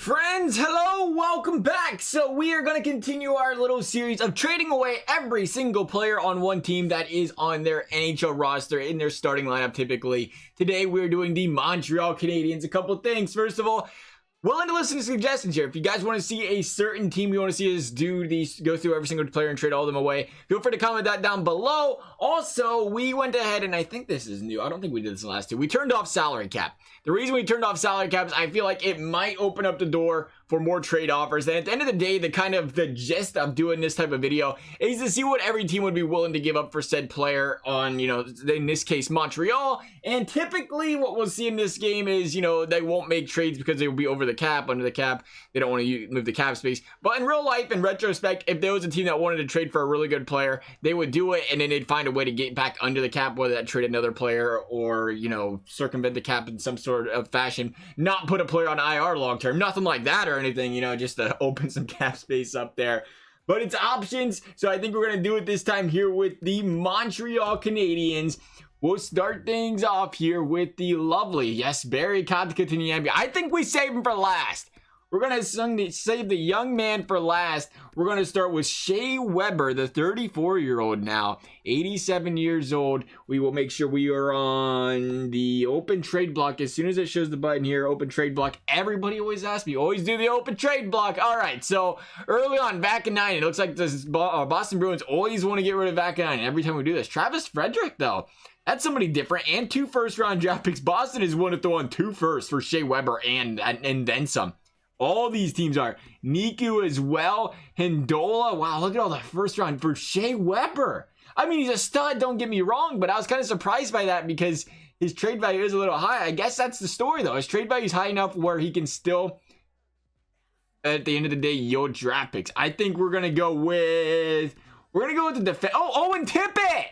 Friends, hello, welcome back. So we are going to continue our little series of trading away every single player on one team that is on their NHL roster in their starting lineup typically. Today we're doing the Montreal Canadiens. A couple things. First of all, willing to listen to suggestions here. If you guys want to see a certain team you want to see us do these, go through every single player and trade all of them away, feel free to comment that down below. Also, we went ahead and I think this is new. I don't think we did this last two. We turned off salary cap. The reason we turned off salary caps, I feel like it might open up the door for more trade offers. And at the end of the day, the gist of doing this type of video is to see what every team would be willing to give up for said player on, in this case, Montreal. And typically what we'll see in this game is, they won't make trades because they will be over the cap, under the cap. They don't want to move the cap space. But in real life, in retrospect, if there was a team that wanted to trade for a really good player, they would do it and then they'd find a way to get back under the cap, whether that trade another player or, circumvent the cap in some sort of fashion, not put a player on IR long term, nothing like that or anything, just to open some cap space up there. But it's options, so I think we're going to do it this time here with the Montreal Canadiens. We'll start things off here with the lovely, yes, Barry Kotkaniemi. I think we save him for last. We're going to save the young man for last. We're going to start with Shea Weber, the 34-year-old now, 87 years old. We will make sure we are on the open trade block. As soon as it shows the button here, open trade block. Everybody always asks me, always do the open trade block. All right, so early on, back in 9, it looks like this Boston Bruins always want to get rid of back in 9 every time we do this. Travis Frederick, though. That's somebody different, and 2 first-round draft picks. Boston is willing to throw on 2 firsts for Shea Weber and then some. All these teams are. Niku as well. Hindola. Wow, look at all the first round for Shea Weber. I mean, he's a stud, don't get me wrong, but I was kind of surprised by that because his trade value is a little high. I guess that's the story, though. His trade value is high enough where he can still, at the end of the day, yield draft picks. I think we're going to go with the defense. Oh, Owen Tippett.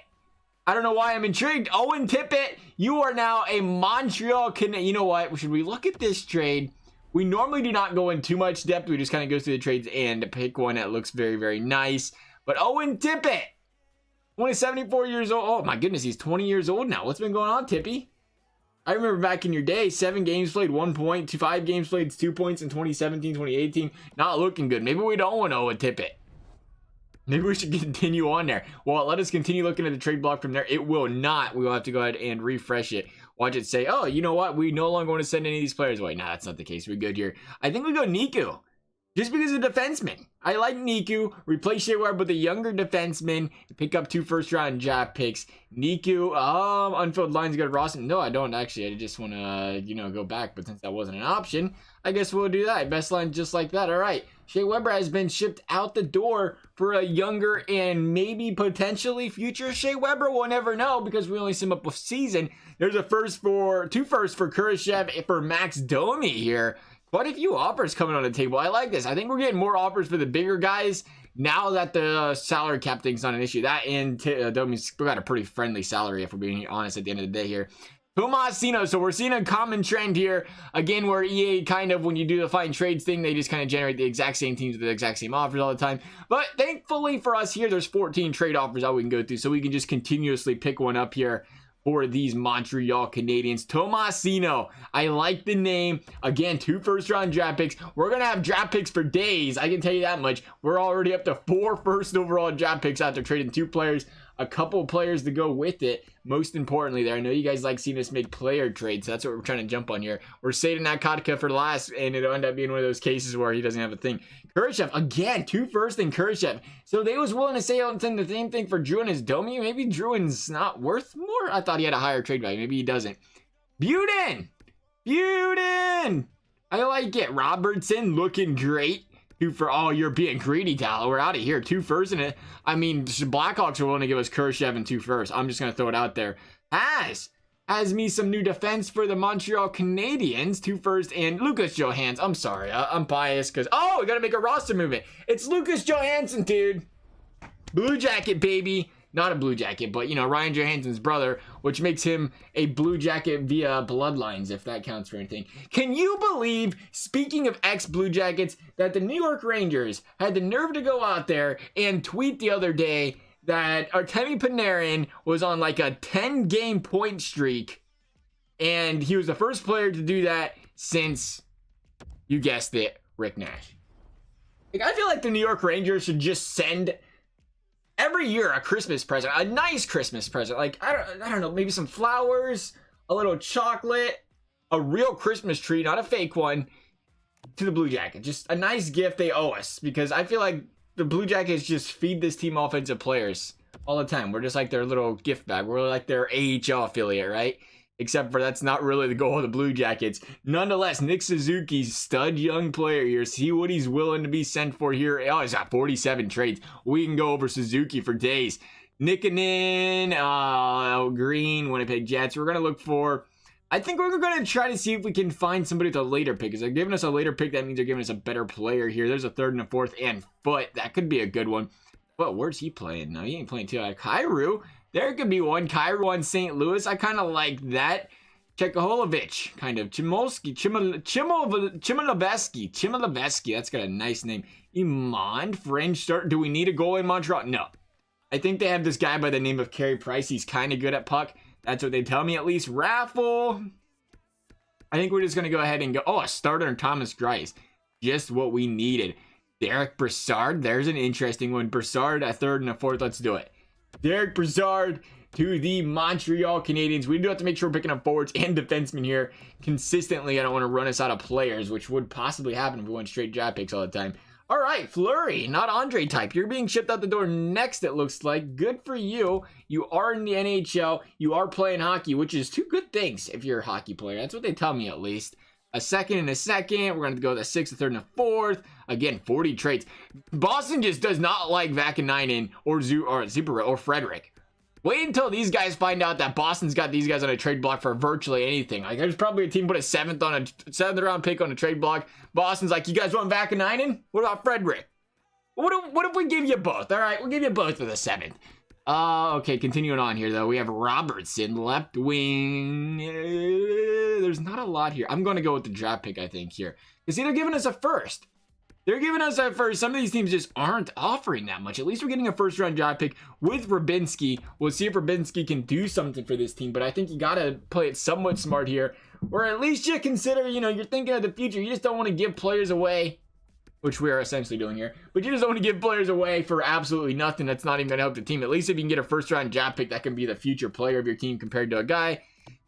I don't know why I'm intrigued. Owen Tippett, you are now a Montreal Canadian. You know what? Should we look at this trade? We normally do not go in too much depth. We just kind of go through the trades and pick one that looks very, very nice. But Owen Tippett, only 74 years old. Oh, my goodness, he's 20 years old now. What's been going on, Tippy? I remember back in your day, 7 games played, 1 point. 5 games played, 2 points in 2017, 2018. Not looking good. Maybe we don't want Owen Tippett. Maybe we should continue on there. Well, let us continue looking at the trade block from there. It will not. We will have to go ahead and refresh it. Watch it say, oh, you know what? We no longer want to send any of these players away. Nah, that's not the case. We're good here. I think we go Niku. Just because of defenseman. I like Niku. Replace Shea Weber with a younger defenseman. Pick up 2 first-round draft picks. Niku, unfilled lines go to Ross. No, I don't actually. I just want to, go back. But since that wasn't an option, I guess we'll do that. Best line just like that. All right. Shea Weber has been shipped out the door for a younger and maybe potentially future Shea Weber. We'll never know because we only see him up a season. There's a 2 firsts for Kurashev for Max Domi here. Quite a few offers coming on the table. I like this. I think we're getting more offers for the bigger guys now that the salary cap thing's not an issue. That and Domi's got a pretty friendly salary if we're being honest at the end of the day here. Tomas, so we're seeing a common trend here. Again, where EA kind of, when you do the find trades thing, they just kind of generate the exact same teams with the exact same offers all the time. But thankfully for us here, there's 14 trade offers that we can go through. So we can just continuously pick one up here for these Montreal Canadiens. Tomas, I like the name. Again, 2 first-round draft picks. We're going to have draft picks for days. I can tell you that much. We're already up to 4 first overall draft picks after trading 2 players. A couple of players to go with it. Most importantly there, I know you guys like seeing us make player trades. So that's what we're trying to jump on here. We're saving that Kotka for last, and it'll end up being one of those cases where he doesn't have a thing. Kurashev, again, 2 firsts and Kurashev. So they was willing to say the same thing for Druin as Domi. Maybe Druin's not worth more? I thought he had a higher trade value. Maybe he doesn't. Buden! I like it. Robertson looking great. 2 for all. You're being greedy, Tal. We're out of here. 2 firsts in it. I mean, Blackhawks are willing to give us Kurashev and 2 firsts. I'm just going to throw it out there. Has me some new defense for the Montreal Canadiens. 2 firsts and Lucas Johansson. I'm sorry. I'm biased because, we got to make a roster movement. It's Lucas Johansson, dude. Blue Jacket, baby. Not a Blue Jacket, but, Ryan Johansson's brother, which makes him a Blue Jacket via bloodlines, if that counts for anything. Can you believe, speaking of ex-Blue Jackets, that the New York Rangers had the nerve to go out there and tweet the other day that Artemi Panarin was on like a 10-game point streak, and he was the first player to do that since, you guessed it, Rick Nash. Like, I feel like the New York Rangers should just send every year a Christmas present, a nice Christmas present. Like, I don't know, maybe some flowers, a little chocolate, a real Christmas tree, not a fake one, to the Blue Jackets. Just a nice gift they owe us, because I feel like the Blue Jackets just feed this team offensive players all the time. We're just like their little gift bag. We're like their AHL affiliate, right? Except for that's not really the goal of the Blue Jackets. Nonetheless, Nick Suzuki's stud young player here. See what he's willing to be sent for here. Oh, he's got 47 trades. We can go over Suzuki for days. Nikkanen, Green, Winnipeg Jets. We're going to look for... I think we're going to try to see if we can find somebody with a later pick. Because they're giving us a later pick, that means they're giving us a better player here. There's a third and a fourth, and Foot. That could be a good one. But where's he playing? No, he ain't playing too. Kyrou. There could be one. Kyrou on St. Louis. I kind of like that. Chekaholovich, kind of. Chimalaveski. That's got a nice name. Iman, French start. Do we need a goal in Montreal? No. I think they have this guy by the name of Carey Price. He's kind of good at puck. That's what they tell me, at least. Raffle. I think we're just going to go ahead and go. Oh, a starter and Thomas Greiss. Just what we needed. Derek Brassard. There's an interesting one. Brassard, a third and a fourth. Let's do it. Derek Brassard to the Montreal Canadiens. We do have to make sure we're picking up forwards and defensemen here consistently. I don't want to run us out of players, which would possibly happen if we went straight draft picks all the time. All right, Fleury, not Andre type. You're being shipped out the door next, it looks like. Good for you. You are in the NHL. You are playing hockey, which is two good things if you're a hockey player. That's what they tell me, at least. A second and a second. We're going to go the sixth, a third, and a fourth. Again, 40 trades. Boston just does not like Vakanainen or Zuber or Frederick. Wait until these guys find out that Boston's got these guys on a trade block for virtually anything. Like, there's probably a team put a seventh round pick on a trade block. Boston's like, you guys want Vakanainen? What about Frederick? What if we give you both? All right, we'll give you both for the seventh. Okay, continuing on here, though. We have Robertson, left wing. There's not a lot here. I'm going to go with the draft pick, I think, here. Because they're giving us a first. They're giving us a first. Some of these teams just aren't offering that much. At least we're getting a first-round draft pick with Rubinski. We'll see if Rubinski can do something for this team. But I think you got to play it somewhat smart here. Or at least you consider, you're thinking of the future. You just don't want to give players away, which we are essentially doing here. But you just don't want to give players away for absolutely nothing that's not even going to help the team. At least if you can get a first-round draft pick, that can be the future player of your team compared to a guy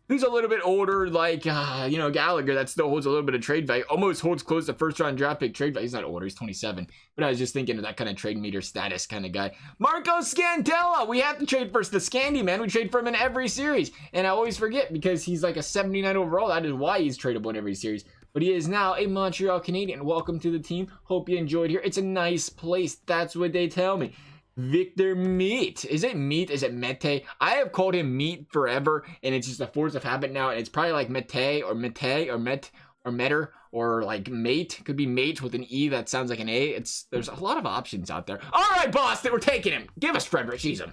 who's a little bit older, like, Gallagher, that still holds a little bit of trade value. Almost holds close to first-round draft pick trade value. He's not older. He's 27. But I was just thinking of that kind of trade meter status kind of guy. Marco Scandella. We have to trade for the Scandy, man. We trade for him in every series. And I always forget because he's like a 79 overall. That is why he's tradable in every series. But he is now a Montreal Canadien. Welcome to the team. Hope you enjoyed here. It's a nice place. That's what they tell me. Victor Meat. Is it Meat? Is it Mete? I have called him Meat forever, and it's just a force of habit now. And it's probably like Mete or Met or Metter or like Mate. Could be Mate with an E that sounds like an A. There's a lot of options out there. All right, Boston, we're taking him. Give us Frederick. She's him.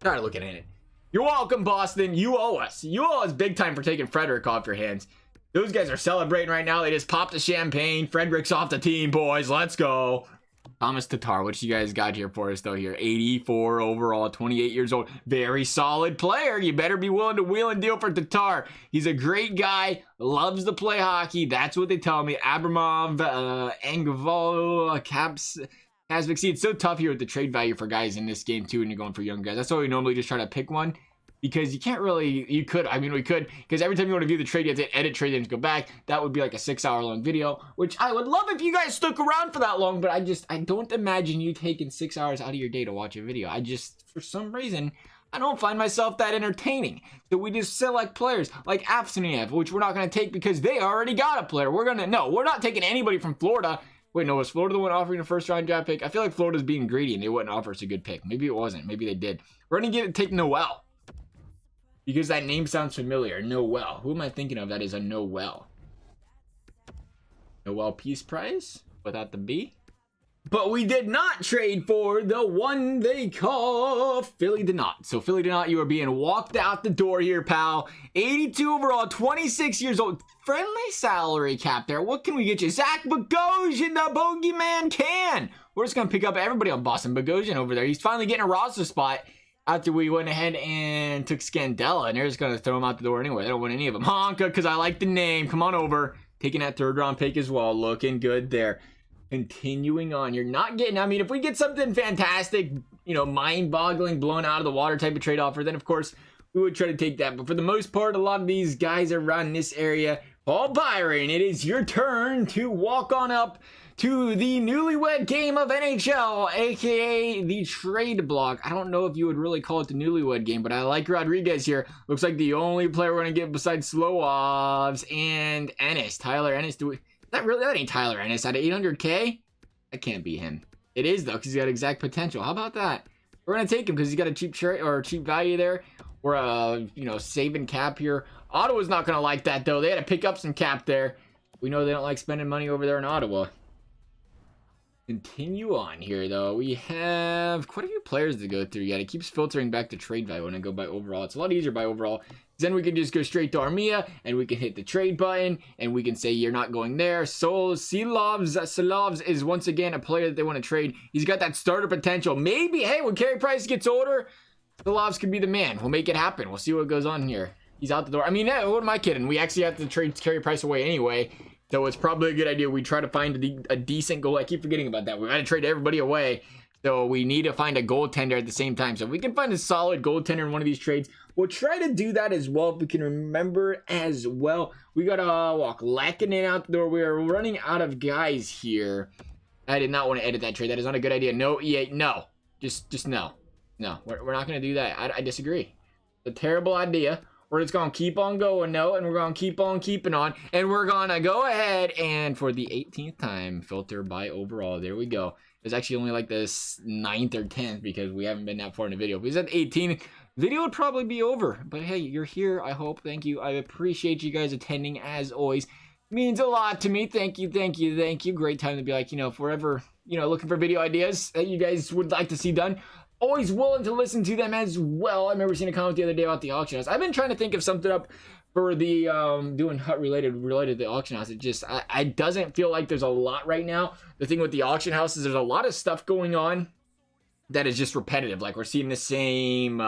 Tired of looking at it. You're welcome, Boston. You owe us. You owe us big time for taking Frederick off your hands. Those guys are celebrating right now. They just popped the champagne. Frederick's off the team, boys. Let's go. Thomas Tatar, what you guys got here for us, though, here? 84 overall, 28 years old. Very solid player. You better be willing to wheel and deal for Tatar. He's a great guy. Loves to play hockey. That's what they tell me. Abramov, Angevol, Kazvik. See, it's so tough here with the trade value for guys in this game, too, when you're going for young guys. That's why we normally just try to pick one. Because you can't really, we could, because every time you want to view the trade, you have to edit trade and go back. That would be like a 6-hour long video, which I would love if you guys stuck around for that long, but I don't imagine you taking 6 hours out of your day to watch a video. For some reason, I don't find myself that entertaining. So we just select players like Afsaniev, which we're not going to take because they already got a player. We're not taking anybody from Florida. Wait, no, was Florida the one offering a first-round draft pick? I feel like Florida's being greedy and they wouldn't offer us a good pick. Maybe it wasn't. Maybe they did. We're going to take Noel. Because that name sounds familiar. Noel. Who am I thinking of that is a Noel? Noel Peace Prize? Without the B? But we did not trade for the one they call Philly Donat. So Philly Donat, you are being walked out the door here, pal. 82 overall, 26 years old. Friendly salary cap there. What can we get you? Zach Bogosian, the bogeyman can. We're just going to pick up everybody on Boston. Bogosian over there. He's finally getting a roster spot. After we went ahead and took Scandella, and they're just going to throw him out the door anyway. They don't want any of them. Honka, because I like the name. Come on over. taking that 3rd round pick as well. Looking good there. Continuing on, you're not getting, I mean, if we get something fantastic, you know, mind-boggling, blown out of the water type of trade offer, then of course we would try to take that. But for the most part, a lot of these guys around this area. Paul Byron, it is your turn to walk on up to the newlywed game of NHL, aka the trade block. I don't know if you would really call it the newlywed game, but I like Rodriguez here. Looks like the only player we're gonna get besides Slovs and Ennis. Tyler Ennis, that ain't Tyler Ennis at 800K? That can't be him. It is though, because he's got exact potential. How about that? We're gonna take him because he's got a cheap trade or cheap value there. We're you know, saving cap here. Ottawa's not gonna like that though. They had to pick up some cap there. We know they don't like spending money over there in Ottawa. Continue on here though. We have quite a few players to go through yet. It keeps filtering back to trade value when I go by overall. It's a lot easier by overall. Then we can just go straight to Armia and we can hit the trade button and we can say you're not going there. So Silovs is once again a player that they want to trade. He's got that starter potential. Maybe, hey, when Carey Price gets older, Silovs could be the man. We'll make it happen. We'll see what goes on here. He's out the door. I mean, what am I kidding? We actually have to trade Carey Price away anyway. So it's probably a good idea we try to find a decent goal. I keep forgetting about that. We got to trade everybody away. So we need to find a goaltender at the same time. So if we can find a solid goaltender in one of these trades, we'll try to do that as well. If we can remember as well. We got to walk Lackanen out the door. We are running out of guys here. I did not want to edit that trade. That is not a good idea. No, EA, no. Just no. No, we're not going to do that. I disagree. It's a terrible idea. We're just going to keep on going, no, and we're going to keep on keeping on. And we're going to go ahead and for the 18th time, filter by overall. There we go. It's actually only like this 9th or 10th because we haven't been that far in the video. If he's at 18, video would probably be over. But hey, you're here, I hope. Thank you. I appreciate you guys attending as always. Means a lot to me. Thank you, thank you, thank you. Great time to be like, you know, if we're ever, you know, looking for video ideas that you guys would like to see done. Always willing to listen to them as well. I remember seeing a comment the other day about the auction house. I've been trying to think of something up for the doing hut related to the auction house. It just I doesn't feel like there's a lot right now. The thing with the auction house is there's a lot of stuff going on that is just repetitive. Like we're seeing the same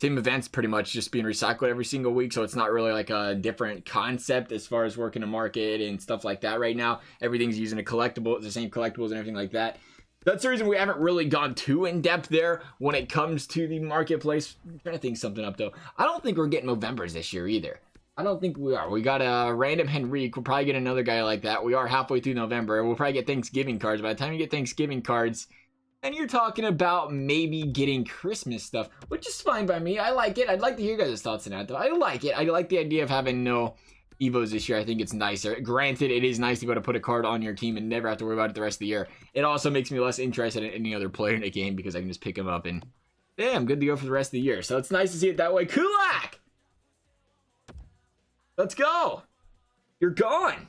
events pretty much just being recycled every single week. So it's not really like a different concept as far as working a market and stuff like that right now. Everything's using a collectible, the same collectibles and everything like that. That's the reason we haven't really gone too in depth there when it comes to the marketplace. I'm trying to think something up though. I don't think we're getting Movembers this year either. I don't think we are. We got a random Henrique. We'll probably get another guy like that. We are halfway through November. We'll probably get Thanksgiving cards. By the time you get Thanksgiving cards, and you're talking about maybe getting Christmas stuff, which is fine by me. I like it. I'd like to hear you guys' thoughts on that though. I like it. I like the idea of having no Evos this year. I think it's nicer. Granted, it is nice to be able to put a card on your team and never have to worry about it the rest of the year. It also makes me less interested in any other player in the game because I can just pick him up and yeah, I'm good to go for the rest of the year. So it's nice to see it that way. Kulak! Let's go! You're gone!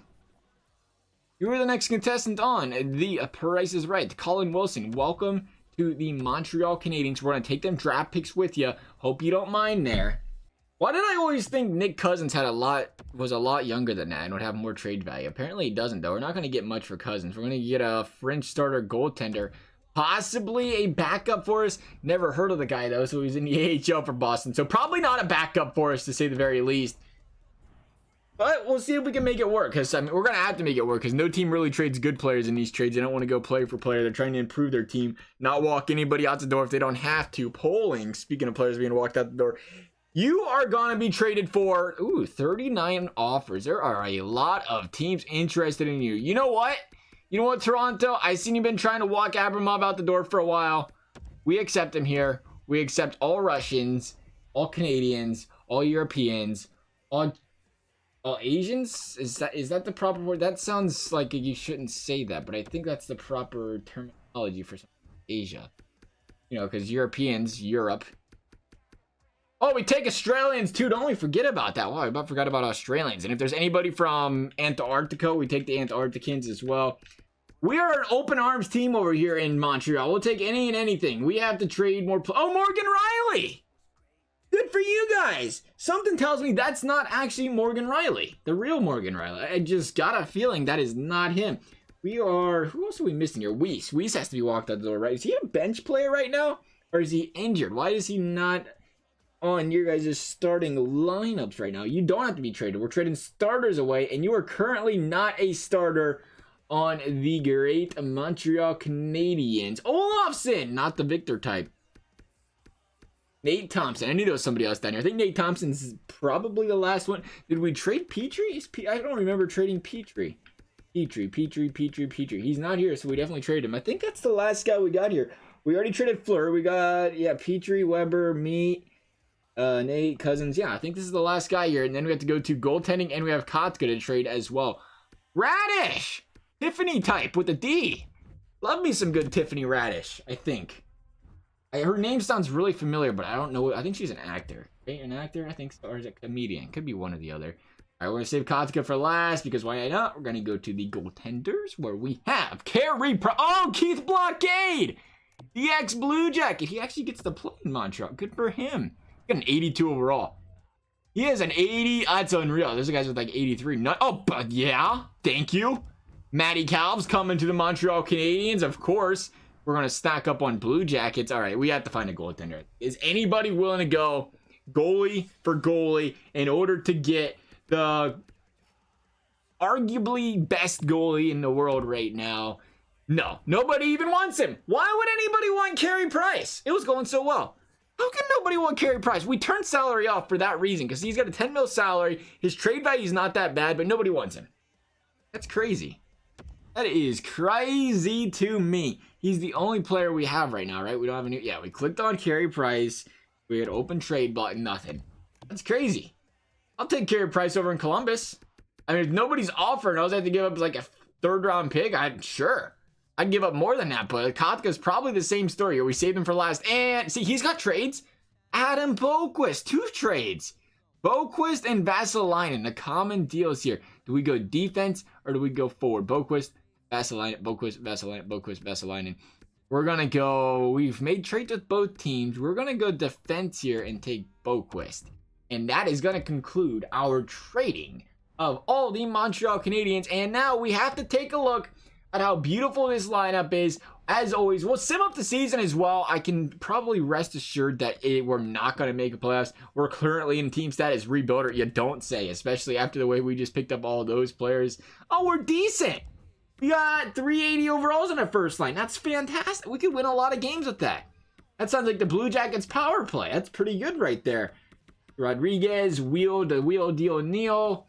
You are the next contestant on the Price is Right. Colin Wilson, welcome to the Montreal Canadiens. We're going to take them draft picks with you. Hope you don't mind there. Why did I always think Nick Cousins was a lot younger than that and would have more trade value? Apparently he doesn't though. We're not going to get much for Cousins. We're going to get a French starter goaltender. Possibly a backup for us. Never heard of the guy though, so he's in the AHL for Boston. So probably not a backup for us to say the very least. But we'll see if we can make it work. Because I mean, we're going to have to make it work because no team really trades good players in these trades. They don't want to go player for player. They're trying to improve their team. Not walk anybody out the door if they don't have to. Polling, speaking of players being walked out the door. You are going to be traded for, 39 offers. There are a lot of teams interested in you. You know what? You know what, Toronto? I seen you've been trying to walk Abramov out the door for a while. We accept him here. We accept all Russians, all Canadians, all Europeans, all Asians? Is that the proper word? That sounds like you shouldn't say that, but I think that's the proper terminology for Asia. You know, because Europeans, Europe. Oh, we take Australians too. Don't we forget about that. Wow, I about forgot about Australians. And if there's anybody from Antarctica, we take the Antarcticans as well. We are an open arms team over here in Montreal. We'll take any and anything. We have to trade more. Oh, Morgan Riley. Good for you guys. Something tells me that's not actually Morgan Riley. The real Morgan Riley. I just got a feeling that is not him. We are... Who else are we missing here? Weiss. Weiss has to be walked out the door, right? Is he a bench player right now? Or is he injured? Why is he not... on your guys' starting lineups right now. You don't have to be traded. We're trading starters away, and you are currently not a starter on the great Montreal Canadiens. Olofsson, not the Victor type. Nate Thompson. I knew there was somebody else down here. I think Nate Thompson's probably the last one. Did we trade Petry? I don't remember trading Petry. Petry. He's not here, so we definitely traded him. I think that's the last guy we got here. We already traded Fleur. We got, Petry, Weber, me, Nate, Cousins. Yeah, I think this is the last guy here. And then we have to go to goaltending, and we have Kotka to trade as well. Radish! Tiffany type with a D. Love me some good Tiffany Radish, I think. Her name sounds really familiar, but I don't know. I think she's an actor. Right? An actor, I think, so. Or is it a comedian? Could be one or the other. All right, we're going to save Kotka for last because why not? We're going to go to the goaltenders where we have Keith Blockade! The ex-Blue Jacket. He actually gets to play in Montreal. Good for him. Got an 82 overall. He has an 80. That's unreal. There's guys with like 83. But yeah. Thank you. Matty Calves coming to the Montreal Canadiens, of course. We're going to stack up on Blue Jackets. All right, we have to find a goaltender. Is anybody willing to go goalie for goalie in order to get the arguably best goalie in the world right now? No, nobody even wants him. Why would anybody want Carey Price? It was going so well. How can nobody want Carey Price? We turned salary off for that reason because he's got a 10 mil salary. His trade value is not that bad, but nobody wants him. That's crazy. That is crazy to me. He's the only player we have right now, right? We don't have any. Yeah, we clicked on Carey Price. We had open trade button, nothing. That's crazy. I'll take Carey Price over in Columbus. I mean, if nobody's offering, I was have to give up like a 3rd round pick. I'd give up more than that, but Kotka's probably the same story. We saved him for last. And see, he's got trades. Adam Boqvist, 2 trades. Boqvist and Vasalainen, the common deals here. Do we go defense or do we go forward? Boqvist, Vasalainen. We're going to go, we've made trades with both teams. We're going to go defense here and take Boqvist. And that is going to conclude our trading of all the Montreal Canadiens. And now we have to take a look at how beautiful this lineup is. As always, we'll sim up the season as well. I can probably rest assured that we're not going to make a playoffs. We're currently in team status rebuilder. You don't say, especially after the way we just picked up all those players. Oh, we're decent. We got 380 overalls in our first line. That's fantastic. We could win a lot of games with that. That sounds like the Blue Jackets power play. That's pretty good right there. Rodriguez, Wheel O'Neill.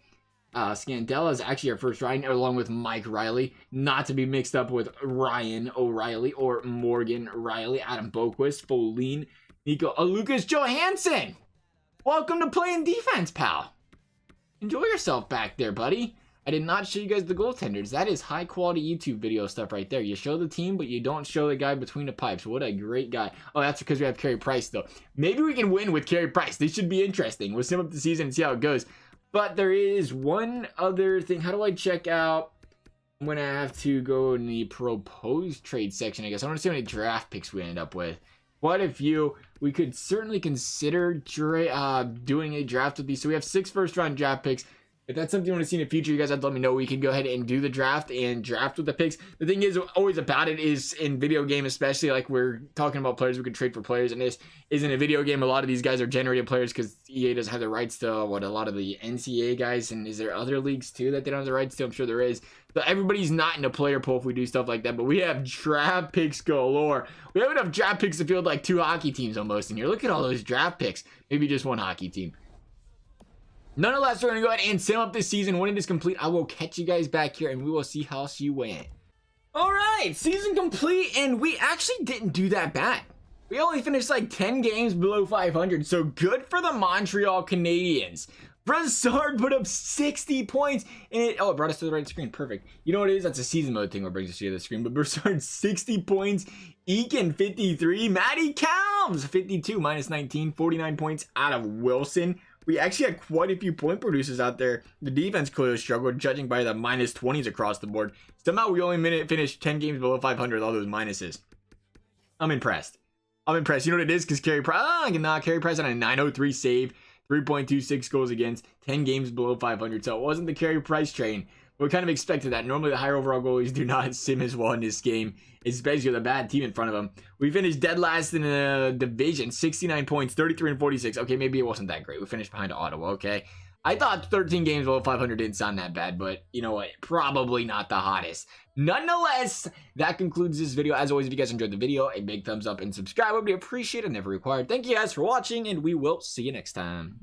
Scandella is actually our first line, along with Mike Riley. Not to be mixed up with Ryan O'Reilly or Morgan Riley. Adam Boqvist, Folin, Nico, Lucas Johansson. Welcome to playing defense, pal. Enjoy yourself back there, buddy. I did not show you guys the goaltenders. That is high quality YouTube video stuff right there. You show the team, but you don't show the guy between the pipes. What a great guy. Oh, that's because we have Carey Price, though. Maybe we can win with Carey Price. This should be interesting. We'll sim up the season and see how it goes. But there is one other thing. How do I check out? I'm going to have to go in the proposed trade section, I guess. I want to see how many draft picks we end up with. Quite a few. We could certainly consider doing a draft with these. So we have 6 first-round draft picks. If that's something you want to see in the future, you guys have to let me know. We can go ahead and do the draft and draft with the picks. The thing is, always about it is in video game, especially like we're talking about players we could trade for players. And this is in a video game. A lot of these guys are generated players because EA doesn't have the rights to a lot of the NCAA guys. And is there other leagues too that they don't have the rights to? I'm sure there is. But everybody's not in a player pool if we do stuff like that. But we have draft picks galore. We have enough draft picks to field like 2 hockey teams almost in here. Look at all those draft picks. Maybe just 1 hockey team. Nonetheless, we're going to go ahead and sim up this season. When it is complete, I will catch you guys back here and we will see how she went. All right, season complete, and we actually didn't do that bad. We only finished like 10 games below 500, so good for the Montreal Canadiens. Brassard put up 60 points, and it brought us to the right screen. Perfect. You know what it is? That's a season mode thing that brings us to the other screen. But Brassard, 60 points. Eakin, 53. Matty Calms, 52, minus 19. 49 points out of Wilson. We actually had quite a few point producers out there. The defense clearly struggled, judging by the minus 20s across the board. Somehow we only finished 10 games below 500 with all those minuses. I'm impressed. You know what it is? Because Carey Price had a 903 save, 3.26 goals against, 10 games below 500. So it wasn't the Carey Price train, we kind of expected that. Normally, the higher overall goalies do not sim as well in this game, especially with a bad team in front of them. We finished dead last in the division, 69 points, 33 and 46. Okay, maybe it wasn't that great. We finished behind Ottawa, okay? I thought 13 games below 500 didn't sound that bad, but you know what? Probably not the hottest. Nonetheless, that concludes this video. As always, if you guys enjoyed the video, a big thumbs up and subscribe would be appreciated, never required. Thank you guys for watching, and we will see you next time.